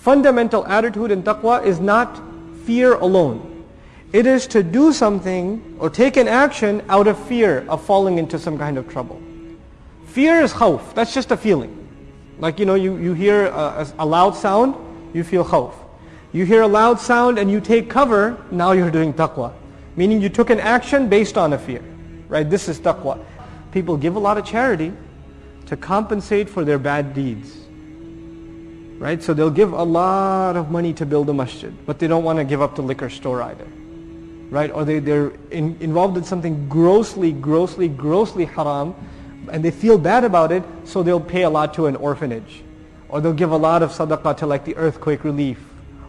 fundamental attitude in taqwa is not fear alone. It is to do something or take an action out of fear of falling into some kind of trouble. Fear is khawf, that's just a feeling. Like you hear a loud sound, you feel khawf. You hear a loud sound and you take cover, now you're doing taqwa. Meaning you took an action based on a fear. Right? This is taqwa. People give a lot of charity to compensate for their bad deeds. Right? So they'll give a lot of money to build a masjid, but they don't want to give up the liquor store either. Right? Or they're involved in something grossly haram, and they feel bad about it, so they'll pay a lot to an orphanage. Or they'll give a lot of sadaqah to like the earthquake relief,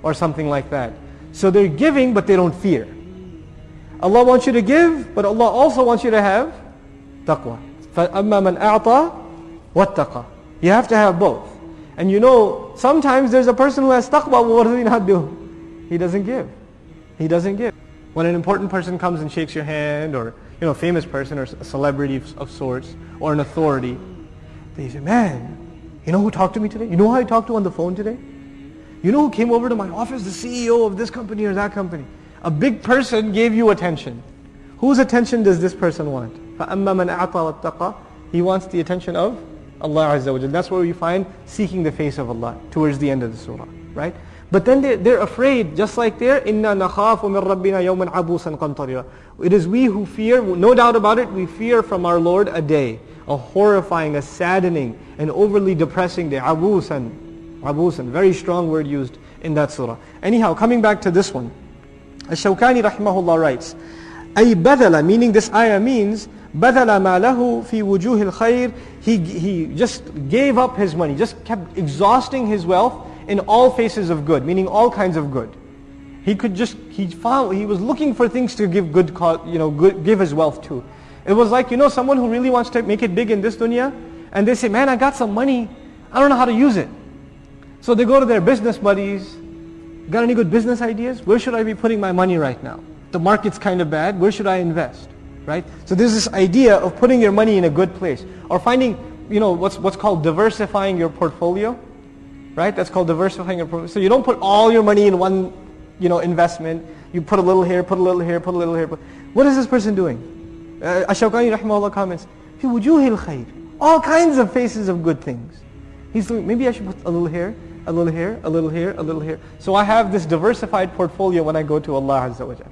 or something like that. So they're giving, but they don't fear. Allah wants you to give, but Allah also wants you to have taqwa. فَأَمَّا مَنْ أَعْطَى وَاتَّقَى. You have to have both. And sometimes there's a person who has taqwa, but what does he not do? He doesn't give. He doesn't give. When an important person comes and shakes your hand, or a famous person or a celebrity of sorts, or an authority, they say, man, you know who talked to me today? You know who I talked to on the phone today? You know who came over to my office? The CEO of this company or that company. A big person gave you attention. Whose attention does this person want? فَأَمَّا مَنْ أَعْطَى وَاتَّقَى. He wants the attention of Allah Azza wa Jalla. That's where we find seeking the face of Allah towards the end of the surah. Right? But then they're afraid, just like there, إِنَّا نَخَافُ مِنْ رَبِّنَا يَوْمًا عَبُوسًا قَمْطَرِيًا. It is we who fear, no doubt about it, we fear from our Lord a day, a horrifying, a saddening, an overly depressing day. Abusan, very strong word used in that surah. Anyhow, coming back to this one, Ash-Shawkani rahimahullah writes, أي بدل, meaning this ayah means بدل ما له في وجوه الخير. He just gave up his money, just kept exhausting his wealth in all faces of good, meaning all kinds of good. He was looking for things to give give his wealth to. It was like, someone who really wants to make it big in this dunya, and they say, man, I got some money, I don't know how to use it. So they go to their business buddies, got any good business ideas? Where should I be putting my money right now? The market's kind of bad, where should I invest? Right? So there's this idea of putting your money in a good place. Or finding, what's called diversifying your portfolio. Right? That's called diversifying your portfolio. So you don't put all your money in one, investment. You put a little here, put a little here, put a little here. What is this person doing? Ash-Shawkani rahimahullah comments, فِي وُجُوهِ الْخَيْرِ. All kinds of faces of good things. He's doing, maybe I should put a little here, a little here, a little here, a little here. So I have this diversified portfolio when I go to Allah Azza wa Jalla.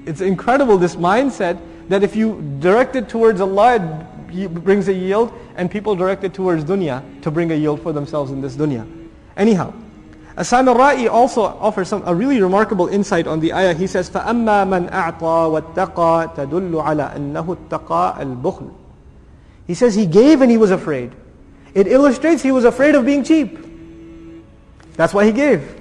It's incredible, this mindset, that if you direct it towards Allah, it brings a yield, and people direct it towards dunya to bring a yield for themselves in this dunya. Anyhow, Asam al-Ra'i also offers a really remarkable insight on the ayah. He says, فَأَمَّا مَنْ أَعْطَى وَاتَّقَى تَدُلُّ عَلَى أَنَّهُ اتَّقَى الْبُخْلِ. He says he gave and he was afraid. It illustrates he was afraid of being cheap. That's why he gave.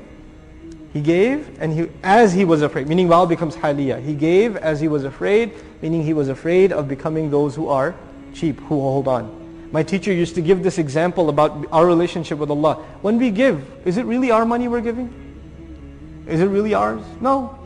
He gave and as he was afraid, meaning wow becomes haliyah. He gave as he was afraid, meaning he was afraid of becoming those who are cheap, who hold on. My teacher used to give this example about our relationship with Allah. When we give, is it really our money we're giving? Is it really ours? No.